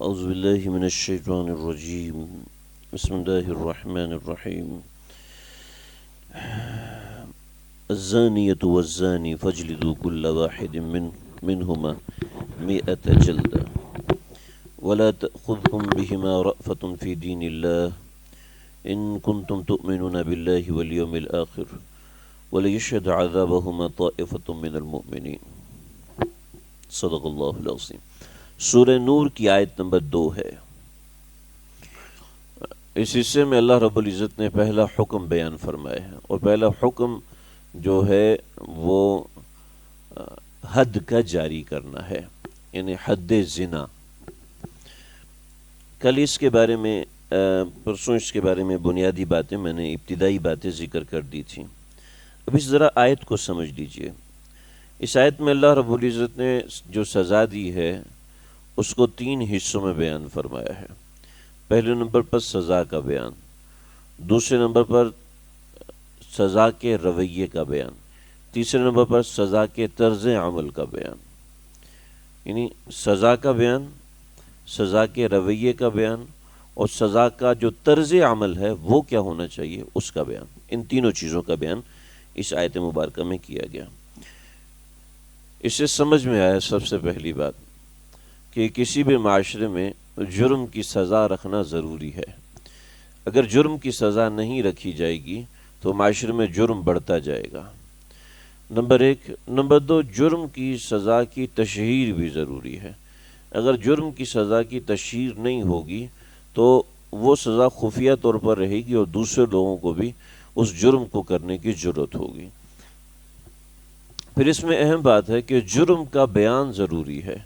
اعوذ باللہ من الشیطان الرجیم بسم اللہ الرحمن الرحیم الزانیة والزانی فاجلدوا كل واحد منهما 100 جلدة ولا تأخذكم بهما رأفة في دين الله إن كنتم تؤمنون بالله واليوم الآخر وليشهد عذابهما طائفة من المؤمنين صدق اللہ العظیم۔ سورہ نور کی آیت نمبر 2 ہے۔ اس حصے میں اللہ رب العزت نے پہلا حکم بیان فرمایا ہے، اور پہلا حکم جو ہے وہ حد کا جاری کرنا ہے، یعنی حد زنا۔ کل اس کے بارے میں پرسوں اس کے بارے میں بنیادی باتیں میں نے ابتدائی باتیں ذکر کر دی تھیں۔ اب اس ذرا آیت کو سمجھ لیجئے۔ اس آیت میں اللہ رب العزت نے جو سزا دی ہے اس کو 3 حصوں میں بیان فرمایا ہے۔ پہلے نمبر پر سزا کا بیان، دوسرے نمبر پر سزا کے رویے کا بیان، تیسرے نمبر پر سزا کے طرز عمل کا بیان۔ یعنی سزا کا بیان، سزا کے رویے کا بیان، اور سزا کا جو طرز عمل ہے وہ کیا ہونا چاہیے اس کا بیان۔ ان تینوں چیزوں کا بیان اس آیت مبارکہ میں کیا گیا۔ اس سے سمجھ میں آیا سب سے پہلی بات کہ کسی بھی معاشرے میں جرم کی سزا رکھنا ضروری ہے۔ اگر جرم کی سزا نہیں رکھی جائے گی تو معاشرے میں جرم بڑھتا جائے گا، نمبر 1۔ نمبر 2، جرم کی سزا کی تشہیر بھی ضروری ہے۔ اگر جرم کی سزا کی تشہیر نہیں ہوگی تو وہ سزا خفیہ طور پر رہے گی اور دوسرے لوگوں کو بھی اس جرم کو کرنے کی جرات ہوگی۔ پھر اس میں اہم بات ہے کہ جرم کا بیان ضروری ہے۔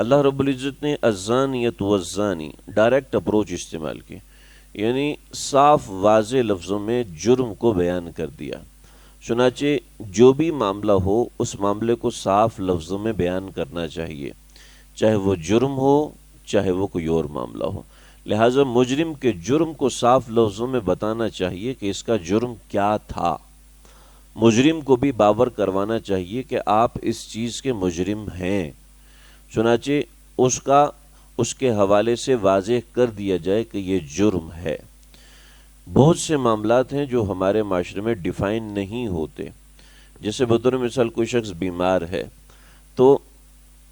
اللہ رب العزت نے الزانیۃ والزانی ڈائریکٹ اپروچ استعمال کی، یعنی صاف واضح لفظوں میں جرم کو بیان کر دیا۔ چنانچہ جو بھی معاملہ ہو اس معاملے کو صاف لفظوں میں بیان کرنا چاہیے، چاہے وہ جرم ہو چاہے وہ کوئی اور معاملہ ہو۔ لہٰذا مجرم کے جرم کو صاف لفظوں میں بتانا چاہیے کہ اس کا جرم کیا تھا۔ مجرم کو بھی باور کروانا چاہیے کہ آپ اس چیز کے مجرم ہیں، چنانچہ اس کے حوالے سے واضح کر دیا جائے کہ یہ جرم ہے۔ بہت سے معاملات ہیں جو ہمارے معاشرے میں ڈیفائن نہیں ہوتے۔ جیسے بطور مثال کوئی شخص بیمار ہے تو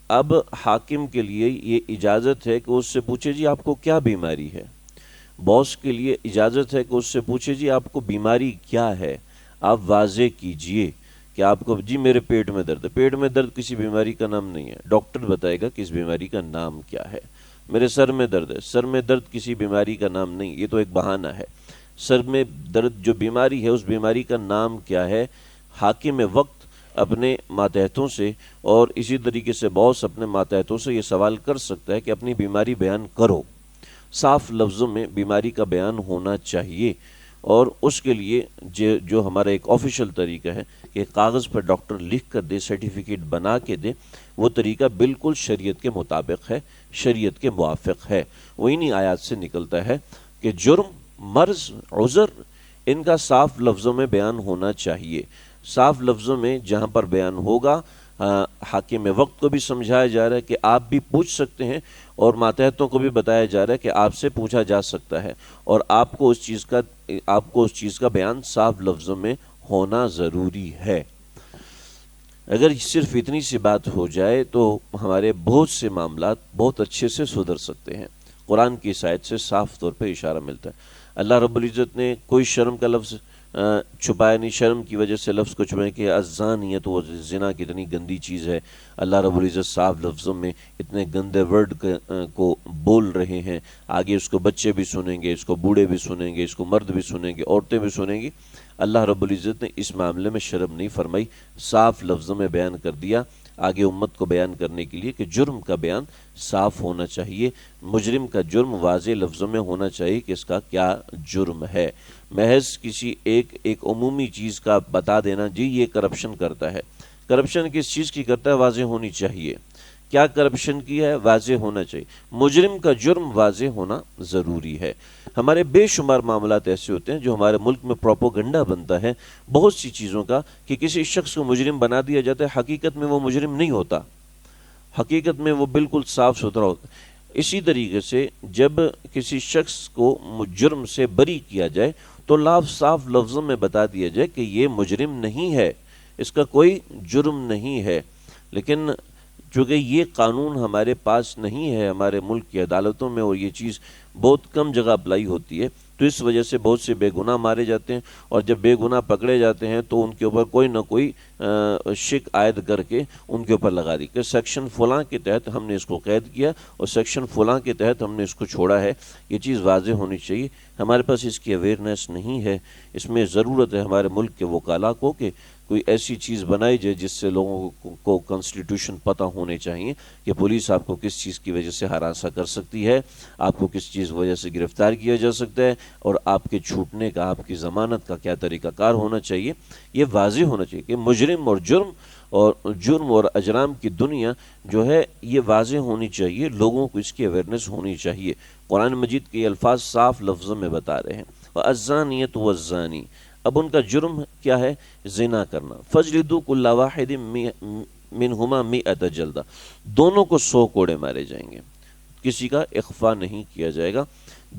اب حاکم کے لیے یہ اجازت ہے کہ اس سے پوچھے جی آپ کو کیا بیماری ہے۔ باس کے لیے اجازت ہے کہ اس سے پوچھے جی آپ کو بیماری کیا ہے، آپ واضح کیجئے کہ آپ کو جی میرے پیٹ میں درد ہے۔ پیٹ میں درد کسی بیماری کا نام نہیں ہے، ڈاکٹر بتائے گا کہ اس بیماری کا نام کیا ہے۔ میرے سر میں درد ہے، سر میں درد کسی بیماری کا نام نہیں، یہ تو ایک بہانہ ہے۔ سر میں درد جو بیماری ہے اس بیماری کا نام کیا ہے، حاکم وقت اپنے ماتحتوں سے اور اسی طریقے سے باس اپنے ماتحتوں سے یہ سوال کر سکتا ہے کہ اپنی بیماری بیان کرو۔ صاف لفظوں میں بیماری کا بیان ہونا چاہیے، اور اس کے لیے جو ہمارا ایک آفیشیل طریقہ ہے کہ کاغذ پر ڈاکٹر لکھ کر دے، سرٹیفکیٹ بنا کے دے، وہ طریقہ بالکل شریعت کے مطابق ہے، شریعت کے موافق ہے۔ وہ انہی آیات سے نکلتا ہے کہ جرم، مرض، عذر، ان کا صاف لفظوں میں بیان ہونا چاہیے۔ صاف لفظوں میں جہاں پر بیان ہوگا، حاکم وقت کو بھی سمجھایا جا رہا ہے کہ آپ بھی پوچھ سکتے ہیں، اور ماتحتوں کو بھی بتایا جا رہا ہے کہ آپ سے پوچھا جا سکتا ہے، اور آپ کو اس چیز کا بیان صاف لفظوں میں ہونا ضروری ہے۔ اگر صرف اتنی سی بات ہو جائے تو ہمارے بہت سے معاملات بہت اچھے سے سدھر سکتے ہیں۔ قرآن کی اس آیت سے صاف طور پہ اشارہ ملتا ہے۔ اللہ رب العزت نے کوئی شرم کا لفظ چھپایا نہیں، شرم کی وجہ سے لفظ کو چھپائے کہ الزانیۃ والزنا کتنی گندی چیز ہے۔ اللہ رب العزت صاف لفظوں میں اتنے گندے ورڈ کو بول رہے ہیں، آگے اس کو بچے بھی سنیں گے، اس کو بوڑھے بھی سنیں گے، اس کو مرد بھی سنیں گے، عورتیں بھی سنیں گی۔ اللہ رب العزت نے اس معاملے میں شرم نہیں فرمائی، صاف لفظوں میں بیان کر دیا، آگے امت کو بیان کرنے کے لیے کہ جرم کا بیان صاف ہونا چاہیے، مجرم کا جرم واضح لفظوں میں ہونا چاہیے کہ اس کا کیا جرم ہے۔ محض کسی ایک عمومی چیز کا بتا دینا جی یہ کرپشن کرتا ہے، کرپشن کس چیز کی کرتا ہے واضح ہونی چاہیے، کیا کرپشن کی ہے واضح ہونا چاہیے، مجرم کا جرم واضح ہونا ضروری ہے۔ ہمارے بے شمار معاملات ایسے ہوتے ہیں جو ہمارے ملک میں پروپوگنڈا بنتا ہے بہت سی چیزوں کا کہ کسی شخص کو مجرم بنا دیا جاتا ہے، حقیقت میں وہ مجرم نہیں ہوتا، حقیقت میں وہ بالکل صاف ستھرا ہوتا ہے۔ اسی طریقے سے جب کسی شخص کو جرم سے بری کیا جائے تو صاف لفظوں میں بتا دیا جائے کہ یہ مجرم نہیں ہے، اس کا کوئی جرم نہیں ہے، لیکن چونکہ یہ قانون ہمارے پاس نہیں ہے ہمارے ملک کی عدالتوں میں، اور یہ چیز بہت کم جگہ اپلائی ہوتی ہے، تو اس وجہ سے بہت سے بے گناہ مارے جاتے ہیں، اور جب بے گناہ پکڑے جاتے ہیں تو ان کے اوپر کوئی نہ کوئی شک عائد کر کے ان کے اوپر لگا دی کہ سیکشن فلاں کے تحت ہم نے اس کو قید کیا اور سیکشن فلاں کے تحت ہم نے اس کو چھوڑا ہے۔ یہ چیز واضح ہونی چاہیے، ہمارے پاس اس کی اویئرنیس نہیں ہے، اس میں ضرورت ہے ہمارے ملک کے وکلاء کو کہ کوئی ایسی چیز بنائی جائے جس سے لوگوں کو کنسٹیٹیوشن پتہ ہونے چاہیے کہ پولیس آپ کو کس چیز کی وجہ سے ہراساں کر سکتی ہے، آپ کو کس چیز وجہ سے گرفتار کیا جا سکتا ہے، اور آپ کے چھوٹنے کا، آپ کی ضمانت کا کیا طریقہ کار ہونا چاہیے۔ یہ واضح ہونا چاہیے کہ مجرم اور اجرام کی دنیا جو ہے یہ واضح ہونی چاہیے، لوگوں کو اس کی اویئرنیس ہونی چاہیے۔ قرآن مجید کے یہ الفاظ صاف لفظوں میں بتا رہے ہیں، وَالزَّانِيَةُ وَالزَّانِي، اب ان کا جرم کیا ہے؟ زنا کرنا۔ فَاجْلِدُوا كُلَّ وَاحِدٍ مِّنْهُمَا 100 جلدہ، دونوں کو 100 کوڑے مارے جائیں گے، کسی کا اخفا نہیں کیا جائے گا،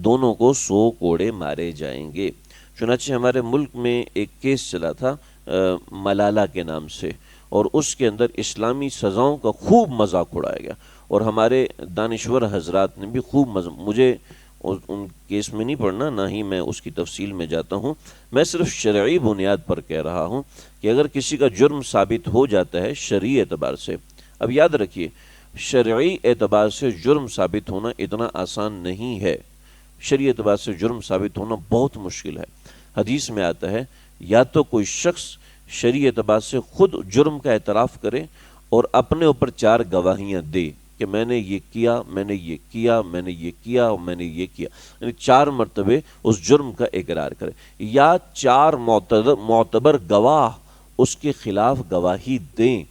دونوں کو 100 کوڑے مارے جائیں گے۔ چنانچہ ہمارے ملک میں ایک کیس چلا تھا ملالہ کے نام سے، اور اس کے اندر اسلامی سزاؤں کا خوب مذاق اڑایا گیا، اور ہمارے دانشور حضرات نے بھی خوب مجھے ان کیس میں نہیں پڑھنا، نہ ہی میں اس کی تفصیل میں جاتا ہوں، میں صرف شرعی بنیاد پر کہہ رہا ہوں کہ اگر کسی کا جرم ثابت ہو جاتا ہے شرعی اعتبار سے، اب یاد رکھیے شرعی اعتبار سے جرم ثابت ہونا اتنا آسان نہیں ہے، شرعی اعتبار سے جرم ثابت ہونا بہت مشکل ہے۔ حدیث میں آتا ہے یا تو کوئی شخص شرعی اعتبار سے خود جرم کا اعتراف کرے اور اپنے اوپر 4 گواہیاں دے کہ میں نے یہ کیا، میں نے یہ کیا، میں نے یہ کیا اور میں نے یہ کیا، یعنی 4 مرتبے اس جرم کا اقرار کرے، یا 4 معتبر گواہ اس کے خلاف گواہی دیں۔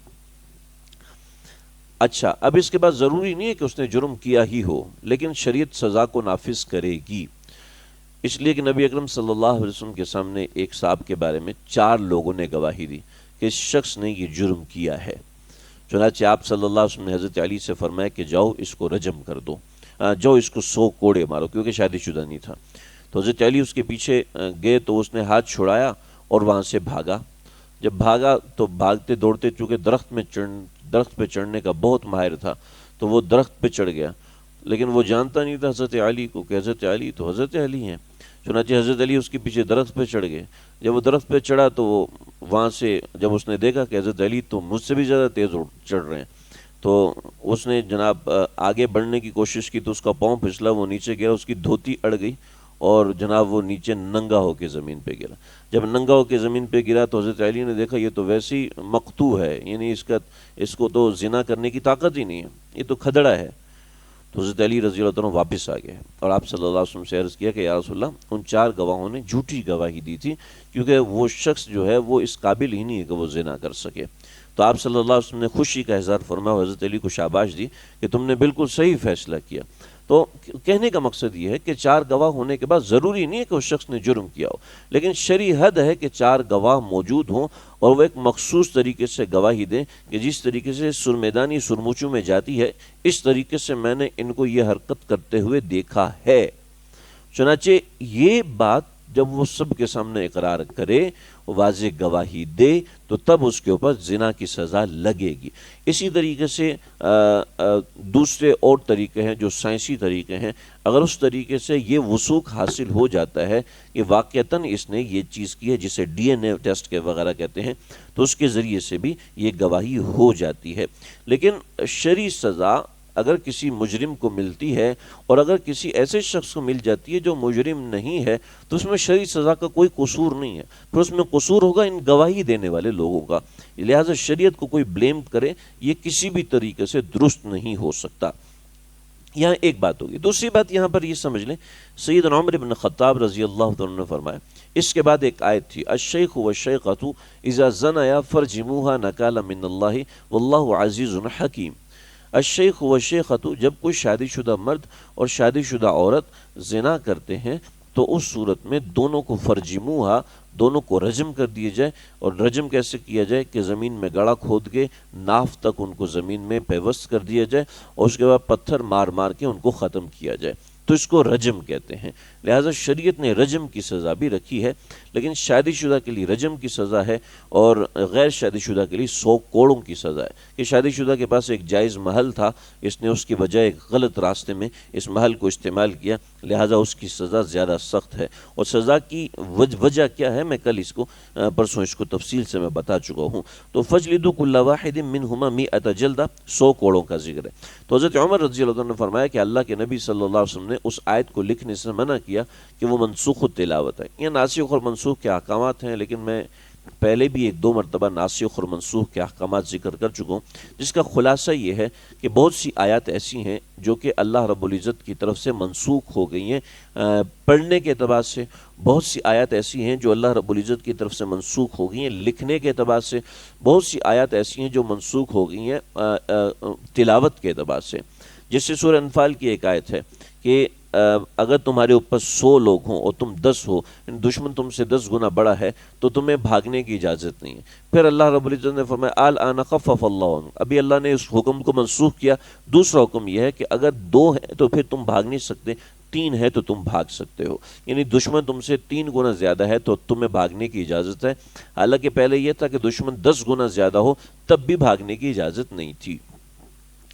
اچھا، اب اس کے بعد ضروری نہیں ہے کہ اس نے جرم کیا ہی ہو، لیکن شریعت سزا کو نافذ کرے گی، اس لیے کہ نبی اکرم صلی اللہ علیہ وسلم کے سامنے ایک صاحب کے بارے میں 4 لوگوں نے گواہی دی کہ اس شخص نے یہ جرم کیا ہے۔ چنانچہ آپ صلی اللہ علیہ وسلم نے حضرت علی سے فرمایا کہ جاؤ اس کو رجم کر دو، جاؤ اس کو 100 کوڑے مارو، کیونکہ شادی شدہ نہیں تھا۔ تو حضرت علی اس کے پیچھے گئے تو اس نے ہاتھ چھڑایا اور وہاں سے بھاگا، جب بھاگا تو بھاگتے دوڑتے چونکہ درخت پہ چڑھنے کا بہت ماہر تھا تو وہ درخت پہ چڑھ گیا، لیکن وہ جانتا نہیں تھا حضرت علی کو کہ حضرت علی تو حضرت علی ہیں۔ چنانچہ حضرت علی اس کے پیچھے درخت پہ چڑھ گئے، جب وہ درخت پہ چڑھا تو وہ وہاں سے جب اس نے دیکھا کہ حضرت علی تو مجھ سے بھی زیادہ تیز چڑھ رہے ہیں، تو اس نے جناب آگے بڑھنے کی کوشش کی تو اس کا پاؤں پھسلا، وہ نیچے گرا، اس کی دھوتی اڑ گئی اور جناب وہ نیچے ننگا ہو کے زمین پہ گرا۔ جب ننگا ہو کے زمین پہ گرا تو حضرت علی نے دیکھا یہ تو ویسے ہی مقتوع ہے، یعنی اس کو تو زنا کرنے کی طاقت ہی نہیں ہے، یہ تو کھدڑا ہے۔ تو حضرت علی رضی اللہ عنہ واپس آ گئے اور آپ صلی اللہ علیہ وسلم سے عرض کیا کہ یا رسول اللہ، ان 4 گواہوں نے جھوٹی گواہی دی تھی، کیونکہ وہ شخص جو ہے وہ اس قابل ہی نہیں ہے کہ وہ زنا کر سکے۔ تو آپ صلی اللہ علیہ وسلم نے خوشی کا اظہار فرمایا، حضرت علی کو شاباش دی کہ تم نے بالکل صحیح فیصلہ کیا۔ تو کہنے کا مقصد یہ ہے کہ 4 گواہ ہونے کے بعد ضروری نہیں ہے کہ اس شخص نے جرم کیا ہو، لیکن شرعی حد ہے کہ 4 گواہ موجود ہوں اور وہ ایک مخصوص طریقے سے گواہی دیں کہ جس طریقے سے سرمیدانی سرموچوں میں جاتی ہے اس طریقے سے میں نے ان کو یہ حرکت کرتے ہوئے دیکھا ہے۔ چنانچہ یہ بات جب وہ سب کے سامنے اقرار کرے، واضح گواہی دے، تو تب اس کے اوپر زنا کی سزا لگے گی۔ اسی طریقے سے دوسرے اور طریقے ہیں جو سائنسی طریقے ہیں، اگر اس طریقے سے یہ وثوق حاصل ہو جاتا ہے کہ واقعتاً اس نے یہ چیز کی ہے جسے ڈی این اے ٹیسٹ کے وغیرہ کہتے ہیں، تو اس کے ذریعے سے بھی یہ گواہی ہو جاتی ہے۔ لیکن شرعی سزا اگر کسی مجرم کو ملتی ہے اور اگر کسی ایسے شخص کو مل جاتی ہے جو مجرم نہیں ہے تو اس میں شرعی سزا کا کوئی قصور نہیں ہے، پھر اس میں قصور ہوگا ان گواہی دینے والے لوگوں کا، لہٰذا شریعت کو کوئی بلیم کرے یہ کسی بھی طریقے سے درست نہیں ہو سکتا۔ یہاں ایک بات ہوگی۔ دوسری بات یہاں پر یہ سمجھ لیں، سیدنا عمر بن خطاب رضی اللہ عنہ نے فرمایا، اس کے بعد ایک آیت تھی، الشیخ والشیخۃ اذا زنیا فرجموها نکالا من اللہ واللہ عزیز حکیم۔ الشیخ والشیخۃ، جب کوئی شادی شدہ مرد اور شادی شدہ عورت زنا کرتے ہیں تو اس صورت میں دونوں کو فرجموہا، دونوں کو رجم کر دیے جائے. اور رجم کیسے کیا جائے کہ زمین میں گڑھا کھود کے ناف تک ان کو زمین میں پیوست کر دیا جائے اور اس کے بعد پتھر مار مار کے ان کو ختم کیا جائے. تو اس کو رجم کہتے ہیں. لہٰذا شریعت نے رجم کی سزا بھی رکھی ہے، لیکن شادی شدہ کے لیے رجم کی سزا ہے اور غیر شادی شدہ کے لیے 100 کوڑوں کی سزا ہے. کہ شادی شدہ کے پاس ایک جائز محل تھا، اس نے اس کی بجائے ایک غلط راستے میں اس محل کو استعمال کیا، لہٰذا اس کی سزا زیادہ سخت ہے. اور سزا کی وجہ کیا ہے میں کل پرسوں اس کو تفصیل سے میں بتا چکا ہوں. تو فجلدوا کل واحد منہما 100 جلدہ، 100 کوڑوں کا ذکر ہے. تو حضرت عمر رضی اللہ عنہ نے فرمایا کہ اللہ کے نبی صلی اللہ علیہ وسلم نے اس آیت کو لکھنے سے منع کیا کہ وہ منسوخ التلاوت ہے. یہ ناسخ اور منسوخ کے احکامات ہیں، لیکن میں پہلے بھی 1-2 مرتبہ ناسخ اور منسوخ کے احکامات ذکر کر چکا ہوں، جس کا خلاصہ یہ ہے کہ بہت سی آیات ایسی ہیں جو کہ اللہ رب العزت کی طرف سے منسوخ ہو گئی ہیں پڑھنے کے اعتبار سے. بہت سی آیات ایسی ہیں جو اللہ رب العزت کی طرف سے منسوخ ہو گئی ہیں لکھنے کے اعتبار سے. بہت سی آیات ایسی ہیں جو منسوخ ہو گئی ہیں تلاوت کے اعتبار سے. جس سے سورہ انفال کی ایک آیت ہے کہ اگر تمہارے اوپر 100 لوگ ہوں اور تم 10 ہو، دشمن تم سے 10 گنا بڑا ہے تو تمہیں بھاگنے کی اجازت نہیں ہے. پھر اللہ رب العزت نے فرمایا الآن خفف اللہ عنکم، ابھی اللہ نے اس حکم کو منسوخ کیا. دوسرا حکم یہ ہے کہ اگر 2 ہیں تو پھر تم بھاگ نہیں سکتے، 3 ہے تو تم بھاگ سکتے ہو. یعنی دشمن تم سے 3 گنا زیادہ ہے تو تمہیں بھاگنے کی اجازت ہے. حالانکہ پہلے یہ تھا کہ دشمن 10 گنا زیادہ ہو تب بھی بھاگنے کی اجازت نہیں تھی.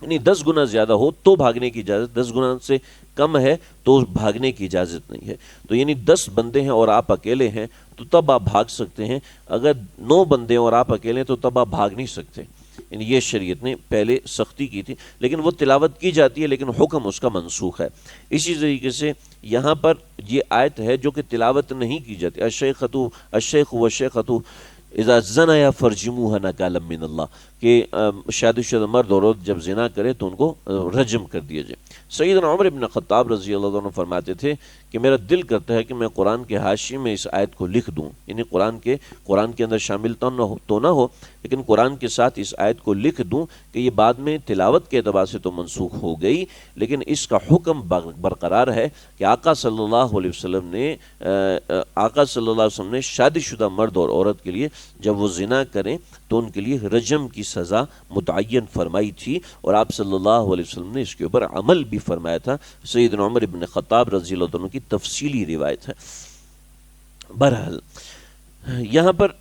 یعنی 10 گنا زیادہ ہو تو بھاگنے کی اجازت، 10 گنا سے کم ہے تو بھاگنے کی اجازت نہیں ہے. تو یعنی 10 بندے ہیں اور آپ اکیلے ہیں تو تب آپ بھاگ سکتے ہیں، اگر 9 بندے اور آپ اکیلے ہیں تو تب آپ بھاگ نہیں سکتے. یعنی یہ شریعت نے پہلے سختی کی تھی، لیکن وہ تلاوت کی جاتی ہے لیکن حکم اس کا منسوخ ہے. اسی طریقے سے یہاں پر یہ آیت ہے جو کہ تلاوت نہیں کی جاتی. الشیخ والشیخۃ اذا زنیا فرجموها نکالا من اللہ، کہ شادی شدہ مرد اور عورت جب زنا کرے تو ان کو رجم کر دیا جائے. سیدنا عمر بن خطاب رضی اللہ عنہ فرماتے تھے کہ میرا دل کرتا ہے کہ میں قرآن کے حاشیے میں اس آیت کو لکھ دوں. یعنی قرآن کے اندر شامل تو نہ ہو لیکن قرآن کے ساتھ اس آیت کو لکھ دوں کہ یہ بعد میں تلاوت کے اعتبار سے تو منسوخ ہو گئی، لیکن اس کا حکم برقرار ہے کہ آقا صلی اللہ علیہ وسلم نے شادی شدہ مرد اور عورت کے لیے جب وہ زنا کریں تو ان کے لیے رجم کی سزا متعین فرمائی تھی، اور آپ صلی اللہ علیہ وسلم نے اس کے اوپر عمل بھی فرمایا تھا. سیدنا عمر بن خطاب رضی اللہ عنہ کی تفصیلی روایت ہے. بہرحال یہاں پر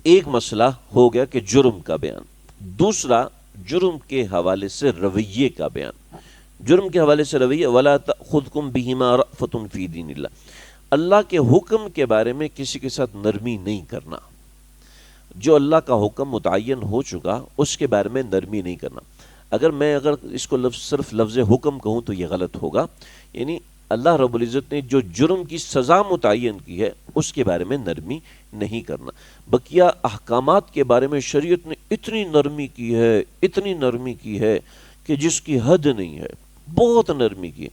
ایک مسئلہ ہو گیا کہ جرم کا بیان، دوسرا جرم کے حوالے سے رویے کا بیان. جرم کے حوالے سے رویہ وَلَا تَأْخُذْكُمْ بِهِمَا رَأْفَةٌ فِي دِينِ اللَّهِ، اللہ کے حکم کے بارے میں کسی کے ساتھ نرمی نہیں کرنا. جو اللہ کا حکم متعین ہو چکا اس کے بارے میں نرمی نہیں کرنا. اگر اس کو صرف لفظ حکم کہوں تو یہ غلط ہوگا. یعنی اللہ رب العزت نے جو جرم کی سزا متعین کی ہے اس کے بارے میں نرمی نہیں کرنا. بقیہ احکامات کے بارے میں شریعت نے اتنی نرمی کی ہے کہ جس کی حد نہیں ہے، بہت نرمی کی ہے.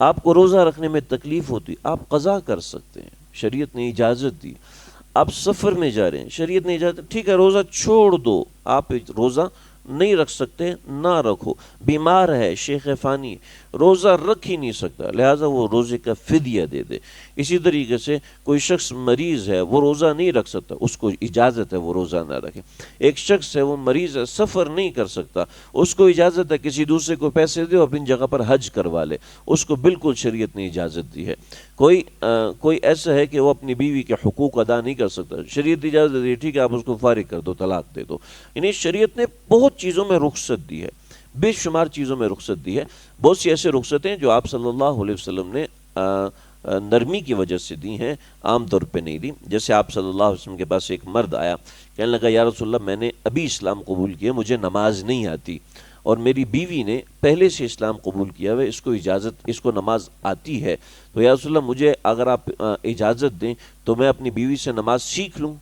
آپ کو روزہ رکھنے میں تکلیف ہوتی، آپ قضا کر سکتے ہیں، شریعت نے اجازت دی. آپ سفر میں جا رہے ہیں، شریعت نے اجازت، ٹھیک ہے روزہ چھوڑ دو، آپ روزہ نہیں رکھ سکتے نہ رکھو. بیمار ہے، شیخ فانی روزہ رکھ ہی نہیں سکتا، لہٰذا وہ روزے کا فدیہ دے دے. اسی طریقے سے کوئی شخص مریض ہے، وہ روزہ نہیں رکھ سکتا، اس کو اجازت ہے وہ روزہ نہ رکھے. ایک شخص ہے وہ مریض ہے، سفر نہیں کر سکتا، اس کو اجازت ہے کسی دوسرے کو پیسے دے اور اپنی جگہ پر حج کروا لے، اس کو بالکل شریعت نے اجازت دی ہے. کوئی ایسا ہے کہ وہ اپنی بیوی کے حقوق ادا نہیں کر سکتا، شریعت اجازت دی، ٹھیک ہے آپ اس کو فارغ کر دو، طلاق دے دو. یعنی شریعت نے بہت چیزوں میں رخصت دی ہے، بے شمار چیزوں میں رخصت دی ہے. بہت سی ایسے رخصتیں جو آپ صلی اللہ علیہ وسلم نے نرمی کی وجہ سے دی ہیں، عام طور پہ نہیں دی. جیسے آپ صلی اللہ علیہ وسلم کے پاس ایک مرد آیا، کہنے لگا یا رسول اللہ میں نے ابھی اسلام قبول کیا، مجھے نماز نہیں آتی، اور میری بیوی نے پہلے سے اسلام قبول کیا ہے، اس کو نماز آتی ہے، تو یا رسول اللہ مجھے اگر آپ اجازت دیں تو میں اپنی بیوی سے نماز سیکھ لوں.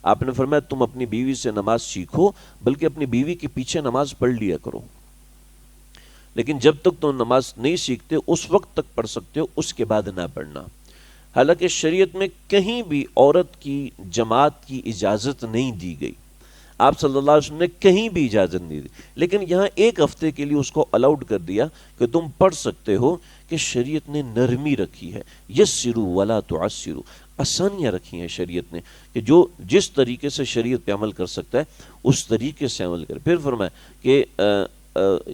آپ نے فرمایا تم اپنی بیوی سے نماز سیکھو، بلکہ اپنی بیوی کے پیچھے نماز پڑھ لیا کرو، لیکن جب تک تم نماز نہیں سیکھتے اس وقت تک پڑھ سکتے ہو، اس کے بعد نہ پڑھنا. حالانکہ شریعت میں کہیں بھی عورت کی جماعت کی اجازت نہیں دی گئی. آپ صلی اللہ علیہ وسلم نے کہیں بھی اجازت نہیں دی، لیکن یہاں ایک ہفتے کے لیے اس کو الاؤڈ کر دیا کہ تم پڑھ سکتے ہو، کہ شریعت نے نرمی رکھی ہے، یسروا ولا تعسروا، آسانیاں رکھی ہیں شریعت نے، کہ جو جس طریقے سے شریعت پہ عمل کر سکتا ہے اس طریقے سے عمل کرے۔ پھر فرمایا کہ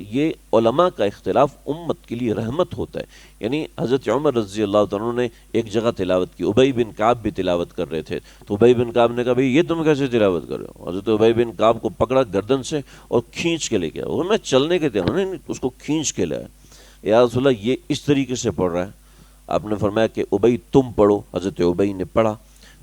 یہ علماء کا اختلاف امت کے لیے رحمت ہوتا ہے، یعنی حضرت عمر رضی اللہ تعالیٰ نے ایک جگہ تلاوت کی، ابی بن کعب بھی تلاوت کر رہے تھے، تو ابی بن کعب نے کہا بھئی یہ تم کیسے تلاوت کر رہے ہو؟ حضرت ابی بن کعب کو پکڑا گردن سے اور کھینچ کے لے گیا، وہ میں چلنے کے تیار نہیں، اس کو کھینچ کے لایا، یا رسول اللہ یہ اس طریقے سے پڑھ رہا ہے۔ آپ نے فرمایا کہ ابی تم پڑھو، حضرت ابی نے پڑھا،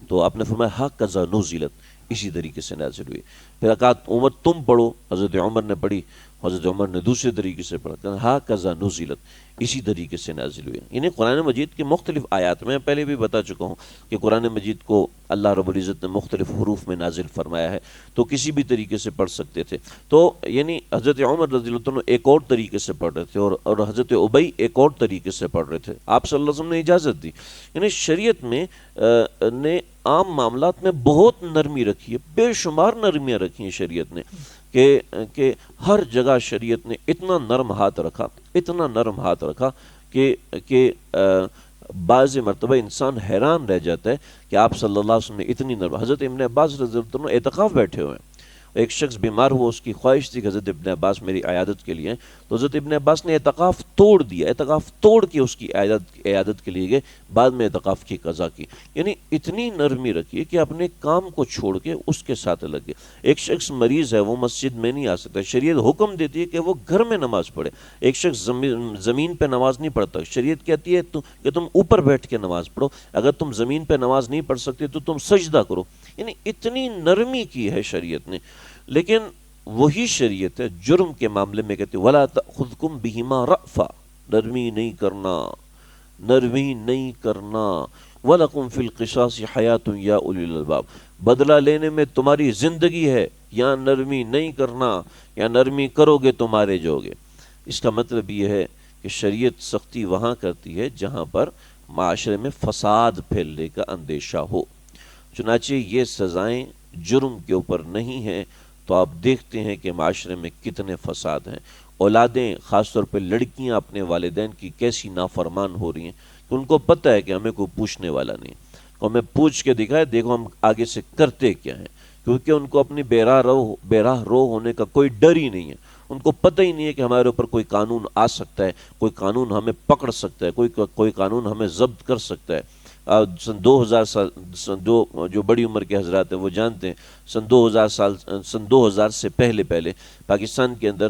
تو آپ نے فرمایا ہکذا نزلت، اسی طریقے سے نازل ہوئی۔ پھر کہا عمر تم پڑھو، حضرت عمر نے پڑھی، حضرت عمر نے دوسرے طریقے سے پڑھا، کہ ہکذا نزلت، اسی طریقے سے نازل ہوئی۔ یعنی قرآن مجید کے مختلف آیات، میں پہلے بھی بتا چکا ہوں کہ قرآن مجید کو اللہ رب العزت نے مختلف حروف میں نازل فرمایا ہے، تو کسی بھی طریقے سے پڑھ سکتے تھے۔ تو یعنی حضرت عمر رضی اللہ عنہ ایک اور طریقے سے پڑھ رہے تھے، اور حضرت ابی ایک اور طریقے سے پڑھ رہے تھے، آپ صلی اللہ علیہ وسلم نے اجازت دی۔ یعنی شریعت میں نے عام معاملات میں بہت نرمی رکھی ہے، بے شمار نرمیاں رکھی ہیں شریعت نے، کہ ہر جگہ شریعت نے اتنا نرم ہاتھ رکھا، اتنا نرم ہاتھ رکھا کہ بعض مرتبہ انسان حیران رہ جاتا ہے کہ آپ صلی اللہ علیہ وسلم نے اتنی نرم۔ حضرت ابن عباس رضی اللہ عنہ اعتکاف بیٹھے ہوئے ہیں، ایک شخص بیمار ہوا، اس کی خواہش تھی کہ حضرت ابن عباس میری عیادت کے لیے ہیں، تو حضرت ابن عباس نے اعتکاف توڑ دیا، اعتکاف توڑ کے اس کی عیادت کے لیے گئے، بعد میں اعتکاف کی قضا کی۔ یعنی اتنی نرمی رکھی کہ اپنے کام کو چھوڑ کے اس کے ساتھ لگ گئے۔ ایک شخص مریض ہے، وہ مسجد میں نہیں آ سکتا، شریعت حکم دیتی ہے کہ وہ گھر میں نماز پڑھے۔ ایک شخص زمین پہ نماز نہیں پڑھتا، شریعت کہتی ہے کہ تم اوپر بیٹھ کے نماز پڑھو، اگر تم زمین پہ نماز نہیں پڑھ سکتے تو تم سجدہ کرو۔ یعنی اتنی نرمی کی ہے شریعت نے، لیکن وہی شریعت ہے جرم کے معاملے میں کہتے وَلَا تَأْخُذْكُمْ بِهِمَا رَأْفَةً، نرمی نہیں کرنا، نرمی نہیں کرنا، وَلَكُمْ فِي الْقِصَاصِ حَيَاةٌ يَا أُولِي الْأَلْبَابِ، بدلہ لینے میں تمہاری زندگی ہے، یا نرمی نہیں کرنا، یا نرمی کرو گے تو مارے جاؤ گے۔ اس کا مطلب یہ ہے کہ شریعت سختی وہاں کرتی ہے جہاں پر معاشرے میں فساد پھیلنے کا اندیشہ ہو۔ چنانچہ یہ سزائیں جرم کے اوپر نہیں ہیں، تو آپ دیکھتے ہیں کہ معاشرے میں کتنے فساد ہیں۔ اولادیں، خاص طور پہ لڑکیاں اپنے والدین کی کیسی نافرمان ہو رہی ہیں، کہ ان کو پتہ ہے کہ ہمیں کوئی پوچھنے والا نہیں، ہمیں پوچھ کے دکھائے دیکھو ہم آگے سے کرتے کیا ہیں، کیونکہ ان کو اپنی بے راہ رو ہونے کا کوئی ڈر ہی نہیں ہے۔ ان کو پتہ ہی نہیں ہے کہ ہمارے اوپر کوئی قانون آ سکتا ہے، کوئی قانون ہمیں پکڑ سکتا ہے، کوئی قانون ہمیں ضبط کر سکتا ہے۔ سن 2000 جو بڑی عمر کے حضرات ہیں وہ جانتے ہیں، سن 2000 سے پہلے پاکستان کے اندر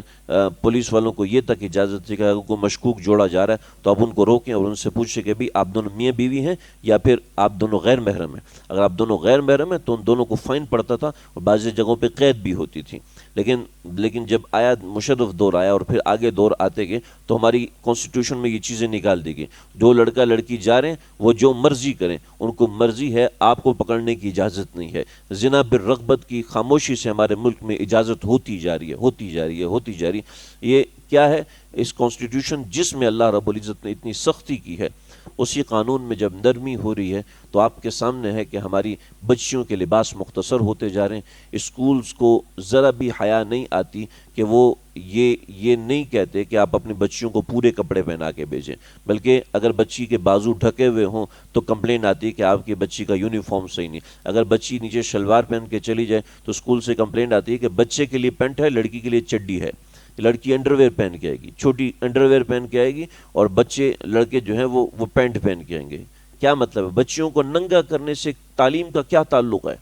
پولیس والوں کو یہ تک اجازت تھی کہ اگر کوئی مشکوک جوڑا جا رہا ہے تو آپ ان کو روکیں اور ان سے پوچھیں کہ بھی آپ دونوں میاں بیوی ہیں یا پھر آپ دونوں غیر محرم ہیں۔ اگر آپ دونوں غیر محرم ہیں تو ان دونوں کو فائن پڑتا تھا اور بعض جگہوں پہ قید بھی ہوتی تھی۔ لیکن جب آیا مشرف دور آیا اور پھر آگے دور آتے گئے تو ہماری کانسٹیٹیوشن میں یہ چیزیں نکال دی گئی، جو لڑکا لڑکی جا رہے ہیں وہ جو مرضی کریں، ان کو مرضی ہے، آپ کو پکڑنے کی اجازت نہیں ہے۔ زنا بالرغبت کی خاموشی سے ہمارے ملک میں اجازت ہوتی جا رہی ہے۔ یہ کیا ہے؟ اس کانسٹیٹیوشن جس میں اللہ رب العزت نے اتنی سختی کی ہے، اسی قانون میں جب نرمی ہو رہی ہے تو آپ کے سامنے ہے کہ ہماری بچیوں کے لباس مختصر ہوتے جا رہے ہیں۔ اسکولز کو ذرا بھی حیا نہیں آتی کہ وہ یہ نہیں کہتے کہ آپ اپنی بچیوں کو پورے کپڑے پہنا کے بھیجیں، بلکہ اگر بچی کے بازو ڈھکے ہوئے ہوں تو کمپلین آتی ہے کہ آپ کی بچی کا یونیفارم صحیح نہیں۔ اگر بچی نیچے شلوار پہن کے چلی جائے تو اسکول سے کمپلین آتی ہے کہ بچے کے لیے پینٹ ہے، لڑکی کے لیے چڈی ہے۔ لڑکی انڈر ویئر پہن کے آئے گی، چھوٹی انڈر ویئر پہن کے آئے گی، اور لڑکے جو ہیں وہ پینٹ پہن کے آئیں گے۔ کیا مطلب ہے؟ بچیوں کو ننگا کرنے سے تعلیم کا کیا تعلق ہے؟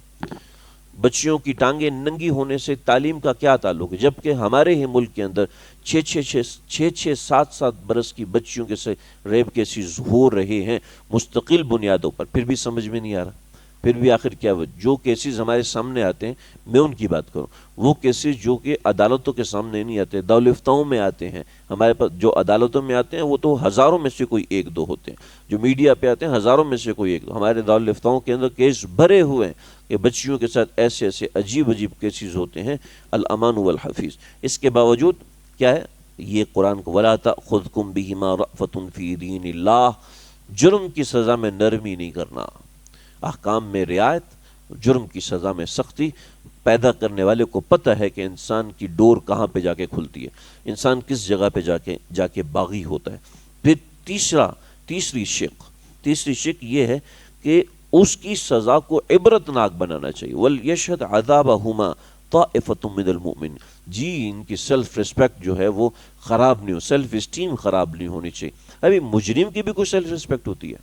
بچیوں کی ٹانگیں ننگی ہونے سے تعلیم کا کیا تعلق ہے؟ جبکہ ہمارے ہی ملک کے اندر 6-7 برس کی بچیوں کے سے ریپ کیسز ہو رہے ہیں مستقل بنیادوں پر، پھر بھی سمجھ میں نہیں آ رہا۔ پھر بھی آخر کیا وہ جو کیسز ہمارے سامنے آتے ہیں، میں ان کی بات کروں، وہ کیسز جو کہ عدالتوں کے سامنے نہیں آتے، دارالفتاؤں میں آتے ہیں، ہمارے پاس جو عدالتوں میں آتے ہیں وہ تو ہزاروں میں سے کوئی ایک دو ہوتے ہیں، جو میڈیا پہ آتے ہیں ہزاروں میں سے کوئی ایک دو۔ ہمارے دارالفتاؤں کے اندر کیس بھرے ہوئے ہیں کہ بچیوں کے ساتھ ایسے عجیب کیسز ہوتے ہیں، الامان والحفیظ۔ اس کے باوجود کیا ہے؟ یہ قرآن کو وَلَا تَأْخُذْكُمْ بِهِمَا رَأْفَةٌ فِي دِينِ اللَّهِ، جرم کی سزا میں نرمی نہیں کرنا، احکام میں رعایت، جرم کی سزا میں سختی۔ پیدا کرنے والے کو پتہ ہے کہ انسان کی ڈور کہاں پہ جا کے کھلتی ہے، انسان کس جگہ پہ جا کے باغی ہوتا ہے۔ پھر تیسری شق یہ ہے کہ اس کی سزا کو عبرتناک بنانا چاہیے۔ وَلْيَشْهَدْ عَذَابَهُمَا طَائِفَةٌ مِّنَ الْمُؤْمِنِينَ، جی ان کی سیلف ریسپیکٹ جو ہے وہ خراب نہیں ہو، سیلف اسٹیم خراب نہیں ہونی چاہیے۔ ابھی مجرم کی بھی کوئی سیلف ریسپیکٹ ہوتی ہے؟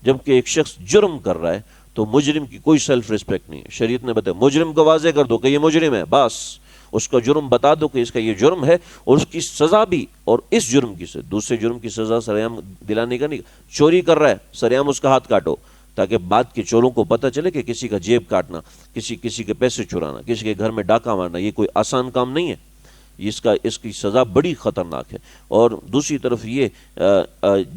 جبکہ ایک شخص جرم کر رہا ہے تو مجرم کی کوئی سیلف ریسپیکٹ نہیں ہے۔ شریعت نے بتایا مجرم کو واضح کر دو کہ یہ مجرم ہے، بس اس کا جرم بتا دو کہ اس کا یہ جرم ہے، اور اس کی سزا بھی، اور اس جرم کی سے دوسرے جرم کی سزا سریعام دلانے کا نہیں۔ چوری کر رہا ہے، سریعام اس کا ہاتھ کاٹو، تاکہ بعد کے چوروں کو پتہ چلے کہ کسی کا جیب کاٹنا، کسی کے پیسے چرانا، کسی کے گھر میں ڈاکہ مارنا یہ کوئی آسان کام نہیں ہے، اس کی سزا بڑی خطرناک ہے۔ اور دوسری طرف یہ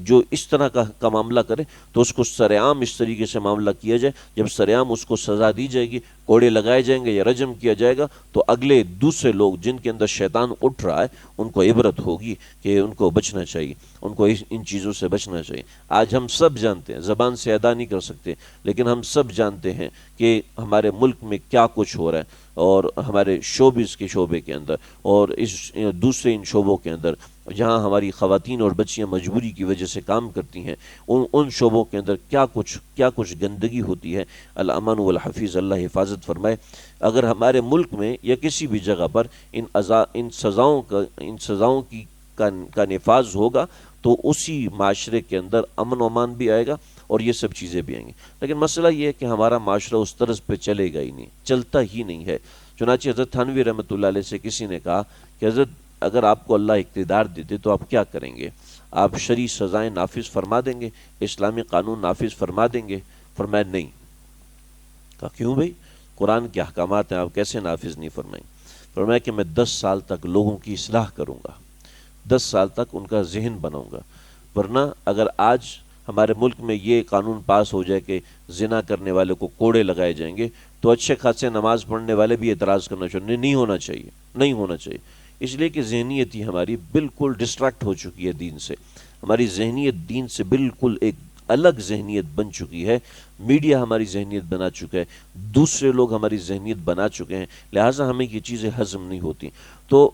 جو اس طرح کا معاملہ کرے تو اس کو سرعام اس طریقے سے معاملہ کیا جائے، جب سرعام اس کو سزا دی جائے گی، کوڑے لگائے جائیں گے یا رجم کیا جائے گا، تو اگلے دوسرے لوگ جن کے اندر شیطان اٹھ رہا ہے ان کو عبرت ہوگی کہ ان کو بچنا چاہیے، ان کو ان چیزوں سے بچنا چاہیے۔ آج ہم سب جانتے ہیں، زبان سے ادا نہیں کر سکتے، لیکن ہم سب جانتے ہیں کہ ہمارے ملک میں کیا کچھ ہو رہا ہے، اور ہمارے شوبز کے شعبے کے اندر اور اس دوسرے ان شعبوں کے اندر جہاں ہماری خواتین اور بچیاں مجبوری کی وجہ سے کام کرتی ہیں، ان شعبوں کے اندر کیا کچھ گندگی ہوتی ہے۔ الامان والحفیظ، اللہ حفاظت فرمائے۔ اگر ہمارے ملک میں یا کسی بھی جگہ پر ان سزاؤں کا نفاذ ہوگا تو اسی معاشرے کے اندر امن و امان بھی آئے گا اور یہ سب چیزیں بھی آئیں گی۔ لیکن مسئلہ یہ ہے کہ ہمارا معاشرہ اس طرز پہ چلے گا ہی نہیں، چلتا ہی نہیں ہے۔ چنانچہ حضرت تھانوی رحمۃ اللہ علیہ سے کسی نے کہا کہ حضرت اگر آپ کو اللہ اقتدار دیتے تو آپ کیا کریں گے؟ آپ شرعی سزائیں نافذ فرما دیں گے، اسلامی قانون نافذ فرما دیں گے؟ فرمایا نہیں۔ کہا کیوں بھائی؟ قرآن کے احکامات ہیں، آپ کیسے نافذ نہیں فرمائیں؟ فرمایا کہ میں 10 سال تک لوگوں کی اصلاح کروں گا، 10 سال تک ان کا ذہن بناؤں گا۔ ورنہ اگر آج ہمارے ملک میں یہ قانون پاس ہو جائے کہ زنا کرنے والے کو کوڑے لگائے جائیں گے تو اچھے خاصے نماز پڑھنے والے بھی اعتراض کرنا چاہیے، نہیں ہونا چاہیے، اس لیے کہ ذہنیت ہی ہماری بالکل ڈسٹریکٹ ہو چکی ہے دین سے، ہماری ذہنیت دین سے بالکل ایک الگ ذہنیت بن چکی ہے، میڈیا ہماری ذہنیت بنا چکا ہے، دوسرے لوگ ہماری ذہنیت بنا چکے ہیں، لہٰذا ہمیں یہ چیزیں ہضم نہیں ہوتی۔ تو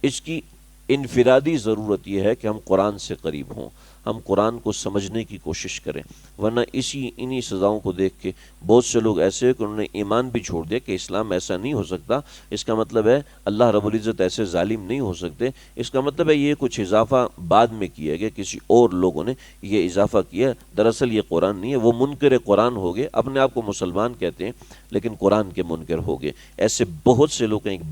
اس کی انفرادی ضرورت یہ ہے کہ ہم قرآن سے قریب ہوں، ہم قرآن کو سمجھنے کی کوشش کریں، ورنہ انہی سزاؤں کو دیکھ کے بہت سے لوگ ایسے ہیں کہ انہوں نے ایمان بھی چھوڑ دیا کہ اسلام ایسا نہیں ہو سکتا، اس کا مطلب ہے اللہ رب العزت ایسے ظالم نہیں ہو سکتے، اس کا مطلب ہے یہ کچھ اضافہ بعد میں کیا گیا، کسی اور لوگوں نے یہ اضافہ کیا، دراصل یہ قرآن نہیں ہے۔ وہ منکر قرآن ہو گئے، اپنے آپ کو مسلمان کہتے ہیں لیکن قرآن کے منکر ہو گئے۔ ایسے بہت سے لوگ ہیں، ایک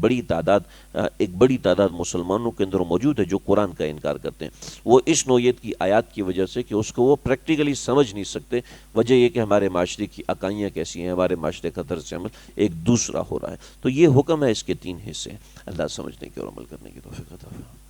بڑی تعداد مسلمانوں کے اندر موجود ہے جو قرآن کا انکار کرتے ہیں۔ وہ اس نوعیت کی آیات کی وجہ سے کہ اس کو وہ پریکٹیکلی سمجھ نہیں سکتے، وجہ یہ کہ ہمارے معاشرے کی اکائیاں کیسی ہیں، ہمارے معاشرے کا طرز عمل ایک دوسرا ہو رہا ہے۔ تو یہ حکم ہے، اس کے 3 حصے ہیں۔ اللہ سمجھنے کی اور عمل کرنے کی توفیق عطا فرمائے۔